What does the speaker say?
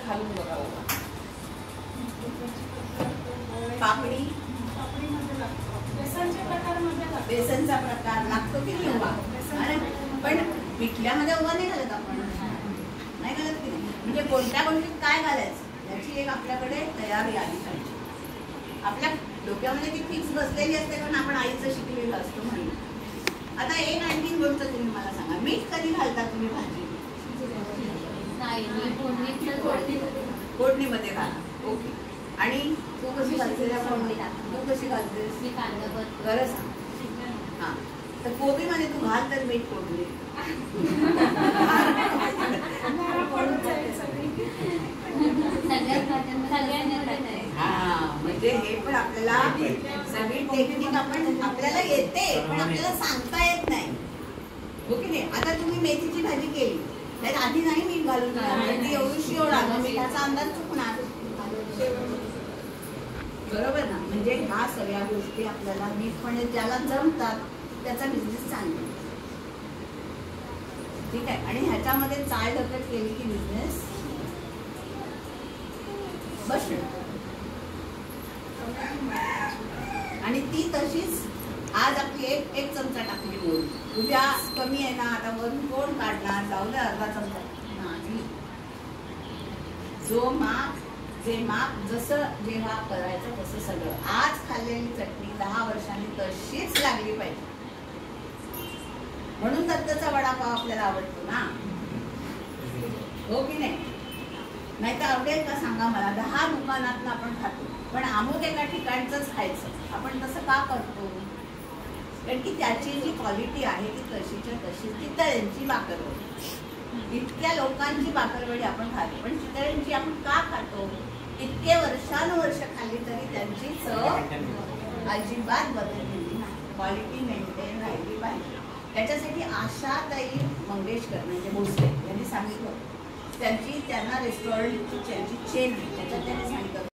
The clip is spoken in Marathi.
घालून बघा बाबा. पापडी बेसनचा प्रकार लागतो की नाही उभा. पण पिठल्यामध्ये उभा नाही घालत आपण, नाही घालत की नाही. म्हणजे कोणत्या गोष्टीत काय घालायचं याची एक आपल्याकडे तयारी आली पाहिजे. आपल्या डोक्यामध्ये ती फिक्स बसलेली असते कारण आपण आईचं शिकलेलं असतो म्हणून. आता एक आणखीन गोष्ट तुम्ही मला सांगा, मीठ कधी घालता तुम्ही भाजी? फोडणीमध्ये घाला. ओके. आणि तू कशी घालते? तू कशी घालतेस? खरं सांग. हा, तर कोबीमध्ये तू घाल तर मीठ फोडणी. हा, म्हणजे हे पण आपल्याला सगळी टेक्निक आपल्याला येते पण आपल्याला सांगता येत नाही. हो की नाही. आता तुम्ही मेथीची भाजी केली त्यात आधी नाही मीठ घालून ती एवढी शिवळ आलं, मीठाचा अंदाज चुकणार. बरोबर ना. म्हणजे ह्या सगळ्या गोष्टी आपल्याला नीटपणे ज्याला जमतात त्याचा बिझनेस चांगला. ठीक आहे. आणि ह्याच्यामध्ये चाळढकट केली की बिझनेस बसणार. आणि ती तशीच आज आपली एक चमचा टाकली मोहरी, उद्या कमी आहे ना, आता वरून कोण काढणार, लावलं अर्धा चमचा नाही. जो माप जे माप जसं जेव्हा करायचं तसं सगळं. आज खाल्लेली चटणी 10 वर्षांनी तशीच लागली पाहिजे. म्हणून दत्तचा वडापाव आपल्याला आवडतो ना, हो की नाही. नाही तर आवडेल का सांगा मला. 10 दुकानातनं आपण खातो पण अमुक एका ठिकाणचंच खायचं. आपण तसं का करतो? कारण की त्याची जी क्वालिटी आहे ती तशीच्या तशी. चितळ्यांची बाकरवडी, इतक्या लोकांची बाकरवडी आपण खातो पण चितळ्यांची आपण का खातो? इतके वर्षानुवर्ष खाल्ली तरी त्यांची चव अजिबात बदललेली नाही. क्वालिटी मेंटेन राहिली पाहिजे. त्याच्यासाठी आशाताई मंगेशकर म्हणजे भोसले यांनी सांगितलं, त्यांना रेस्टॉरंटची त्यांची चेन आहे त्याच्यात त्यांनी सांगितलं